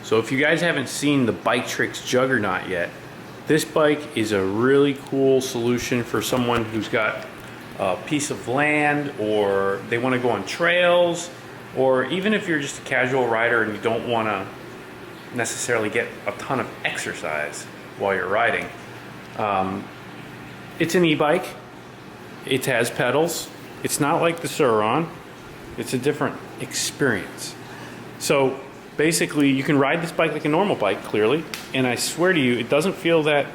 So if you guys haven't seen the Bike Tricks Juggernaut yet, this bike is a really cool solution for someone who's got a piece of land, or they want to go on trails, or even if you're just a casual rider and you don't want to necessarily get a ton of exercise while you're riding. It's an e-bike. It has pedals. It's not like the Sur-Ron. It's a different experience. So basically you can ride this bike like a normal bike, clearly, and I swear to you it doesn't feel that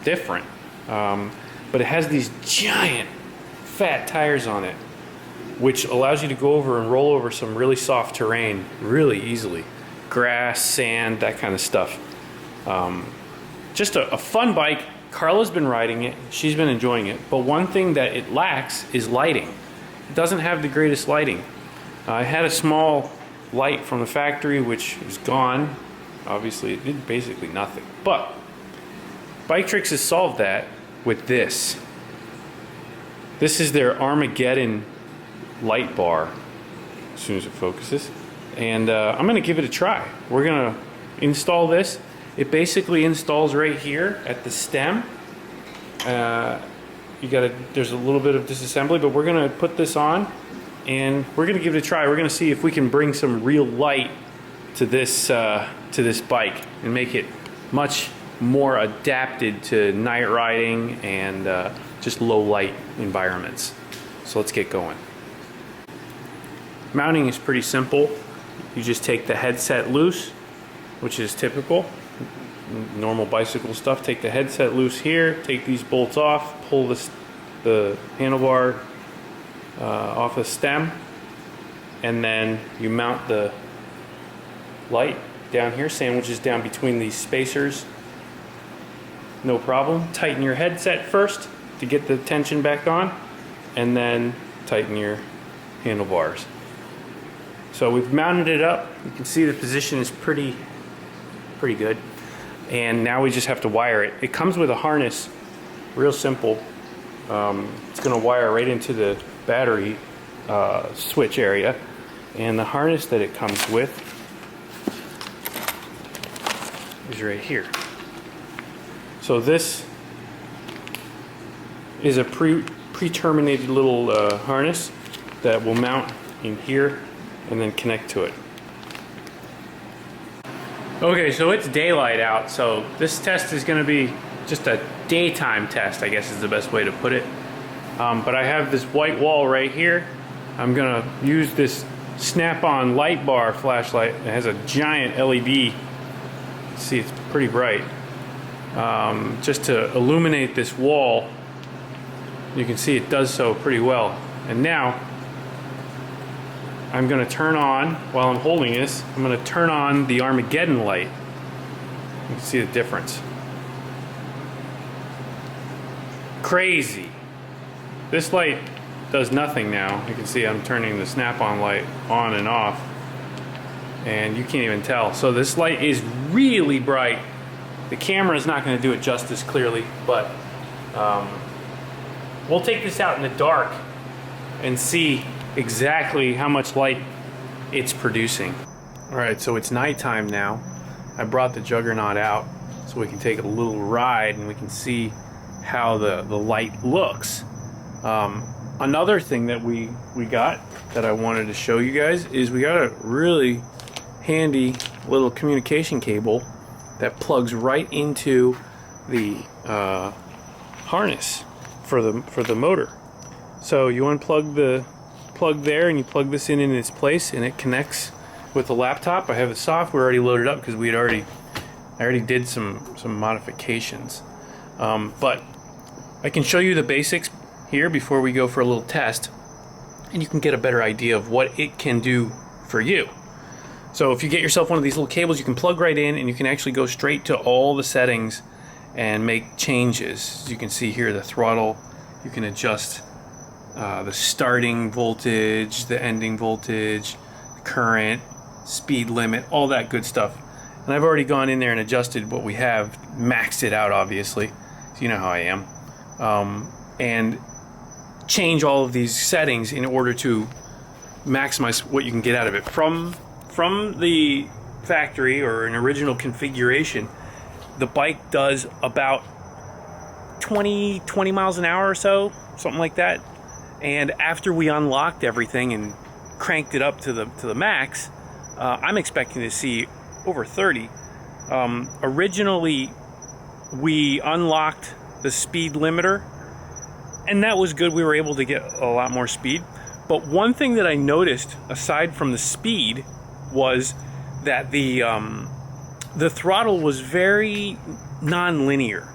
different, but it has these giant fat tires on it, which allows you to go over and roll over some really soft terrain really easily. Grass, sand, that kind of stuff. Just a fun bike. Carla's been riding it. She's been enjoying it. But one thing that it lacks is lighting. It doesn't have the greatest lighting. I had a small light from the factory, which is gone. Obviously, it did basically nothing. But Bike Tricks has solved that with this. This is their Armageddon light bar, as soon as it focuses. And I'm going to give it a try. We're going to install this. It basically installs right here at the stem. There's a little bit of disassembly, but we're going to put this on and we're going to give it a try. We're going to see if we can bring some real light to this bike and make it much more adapted to night riding and just low light environments. So let's get going. Mounting is pretty simple. You just take the headset loose, which is typical, normal bicycle stuff. Take the headset loose here, take these bolts off, pull the handlebar off the stem, and then you mount the light down here, sandwiches down between these spacers. No problem. Tighten your headset first to get the tension back on, and then tighten your handlebars. So we've mounted it up. You can see the position is pretty good. And now we just have to wire it. It comes with a harness, real simple. It's going to wire right into the battery switch area. And the harness that it comes with is right here. So this is a pre-terminated little harness that will mount in here and then connect to it. Okay, so it's daylight out, so this test is going to be just a daytime test, I guess is the best way to put it. But I have this white wall right here. I'm going to use this snap-on light bar flashlight. It has a giant LED. See, it's pretty bright. Just to illuminate this wall. You can see it does so pretty well. And now I'm going to turn on, while I'm holding this, I'm going to turn on the Armageddon light. You can see the difference. Crazy. This light does nothing now. You can see I'm turning the snap-on light on and off, and you can't even tell. So this light is really bright. The camera is not going to do it justice clearly, but we'll take this out in the dark and see exactly how much light it's producing. Alright, so it's nighttime now. I brought the Juggernaut out so we can take a little ride and we can see how the light looks. Another thing that we got that I wanted to show you guys is we got a really handy little communication cable that plugs right into the harness for the motor. So you unplug the plug there and you plug this in its place and it connects with the laptop. I have the software already loaded up because I already did some modifications, but I can show you the basics here before we go for a little test, and you can get a better idea of what it can do for you. So if you get yourself one of these little cables, you can plug right in and you can actually go straight to all the settings and make changes. As you can see here, the throttle, you can adjust the starting voltage, the ending voltage, current, speed limit, all that good stuff. And I've already gone in there and adjusted what we have, maxed it out obviously, so you know how I am, and change all of these settings in order to maximize what you can get out of it. From the factory or an original configuration, the bike does about 20 miles an hour or so, something like that. And after we unlocked everything and cranked it up to the max, I'm expecting to see over 30. Originally, we unlocked the speed limiter, and that was good. We were able to get a lot more speed. But one thing that I noticed, aside from the speed, was that the throttle was very non-linear.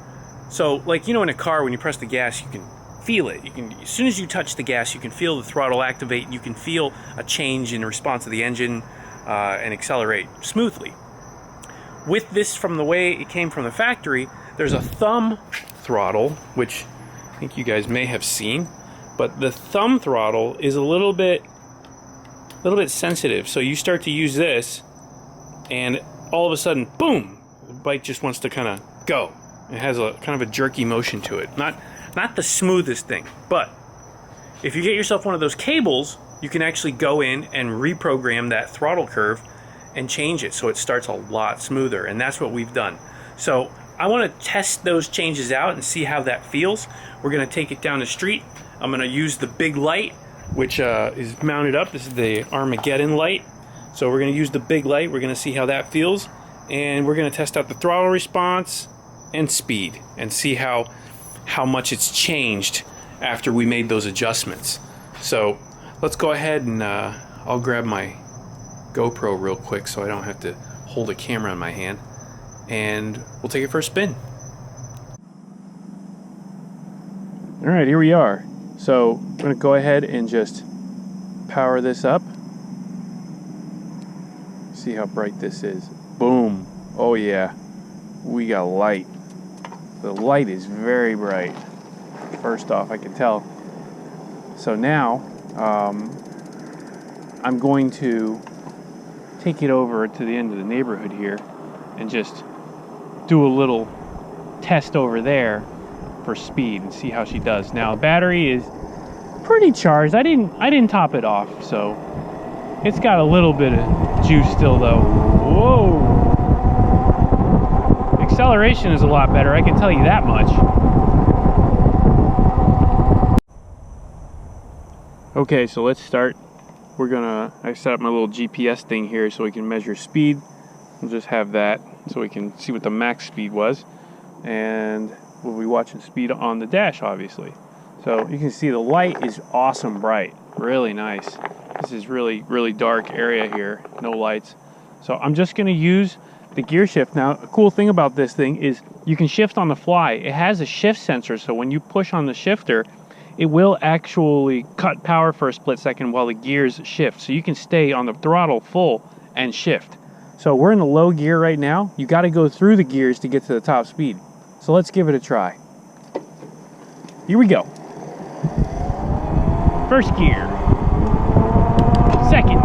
So, like, you know, in a car, when you press the gas, you can feel it. You can, as soon as you touch the gas, you can feel the throttle activate. You can feel a change in response of the engine and accelerate smoothly. With this, from the way it came from the factory, there's a thumb throttle, which I think you guys may have seen, but the thumb throttle is a little bit sensitive. So you start to use this, and all of a sudden, boom, the bike just wants to kind of go. It has a kind of a jerky motion to it. Not the smoothest thing, but if you get yourself one of those cables, you can actually go in and reprogram that throttle curve and change it so it starts a lot smoother, and that's what we've done. So I want to test those changes out and see how that feels. We're going to take it down the street. I'm going to use the big light, which is mounted up. This is the Armageddon light. So we're going to use the big light. We're going to see how that feels, and we're going to test out the throttle response and speed and see how much it's changed after we made those adjustments. So let's go ahead and I'll grab my GoPro real quick so I don't have to hold a camera in my hand, and we'll take it for a spin. All right, here we are. So I'm going to go ahead and just power this up. See how bright this is. Boom. Oh yeah, we got light. The light is very bright. First off, I can tell. So now I'm going to take it over to the end of the neighborhood here and just do a little test over there for speed and see how she does. Now, the battery is pretty charged. I didn't top it off, so it's got a little bit of juice still though. Whoa! Acceleration is a lot better, I can tell you that much. Okay, so let's start. I set up my little GPS thing here so we can measure speed. We'll just have that so we can see what the max speed was. And we'll be watching speed on the dash, obviously. So you can see the light is awesome bright, really nice. This is really dark area here, no lights. So I'm just gonna use the gear shift. Now, a cool thing about this thing is you can shift on the fly. It has a shift sensor, so when you push on the shifter, it will actually cut power for a split second while the gears shift. So you can stay on the throttle full and shift. So we're in the low gear right now. You gotta go through the gears to get to the top speed. So let's give it a try. Here we go. First gear. Second.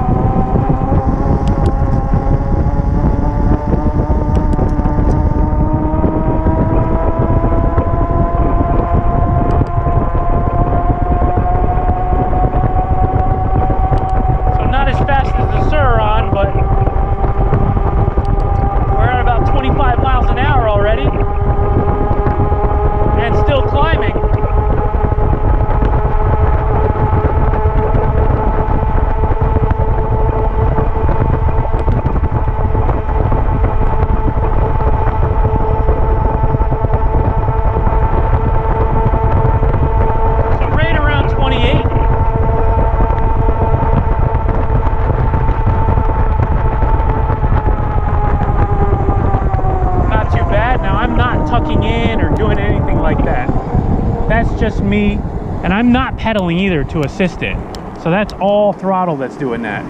Just me, and I'm not pedaling either to assist it, so that's all throttle that's doing that.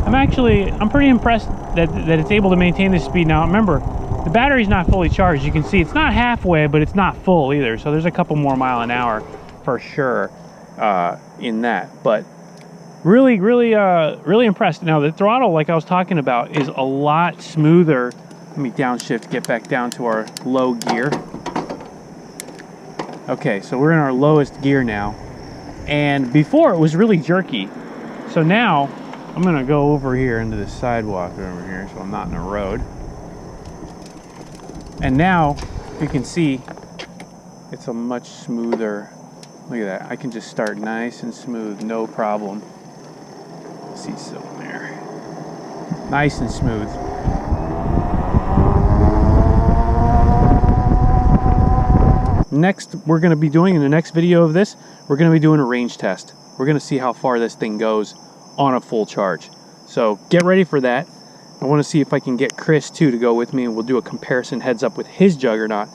I'm pretty impressed that it's able to maintain this speed. Now remember, the battery's not fully charged. You can see it's not halfway, but it's not full either, so there's a couple more mile an hour for sure in that. But really impressed. Now the throttle, like I was talking about, is a lot smoother. Let me downshift, get back down to our low gear. Okay, so we're in our lowest gear now, and before it was really jerky. So now I'm gonna go over here into the sidewalk over here so I'm not in the road. And now you can see it's a much smoother, look at that. I can just start nice and smooth, no problem. Cecil in there. Nice and smooth. Next, we're gonna be doing in the next video of this, we're gonna be doing a range test. We're gonna see how far this thing goes on a full charge. So get ready for that. I wanna see if I can get Chris too to go with me, and we'll do a comparison heads up with his Juggernaut.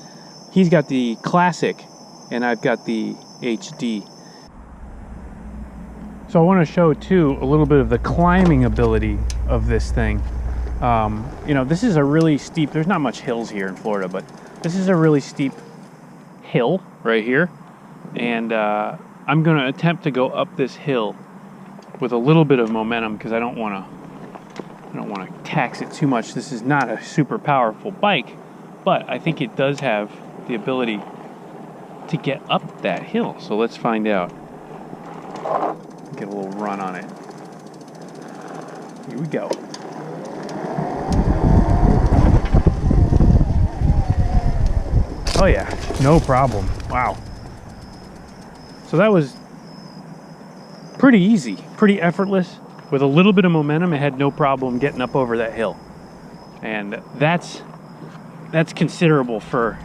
He's got the Classic and I've got the HD. So I wanna show too a little bit of the climbing ability of this thing. You know, this is a really steep, there's not much hills here in Florida, but this is a really steep hill right here, and I'm going to attempt to go up this hill with a little bit of momentum because I don't want to tax it too much. This is not a super powerful bike, but I think it does have the ability to get up that hill. So let's find out. Get a little run on it. Here we go. Oh yeah, no problem. Wow. So that was pretty easy, pretty effortless. With a little bit of momentum, it had no problem getting up over that hill. And that's considerable for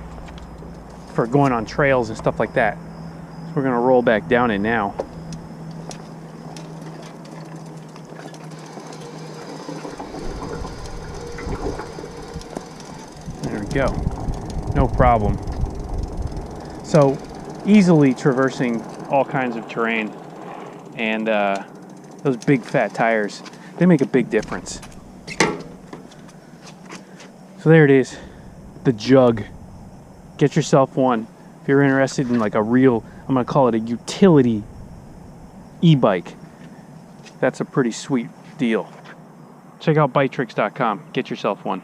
going on trails and stuff like that. So we're gonna roll back down it now. There we go. No problem. So easily traversing all kinds of terrain, and those big fat tires, they make a big difference. So there it is, the Jug. Get yourself one if you're interested in like a real, I'm gonna call it a utility e-bike. That's a pretty sweet deal. Check out biketricks.com, get yourself one.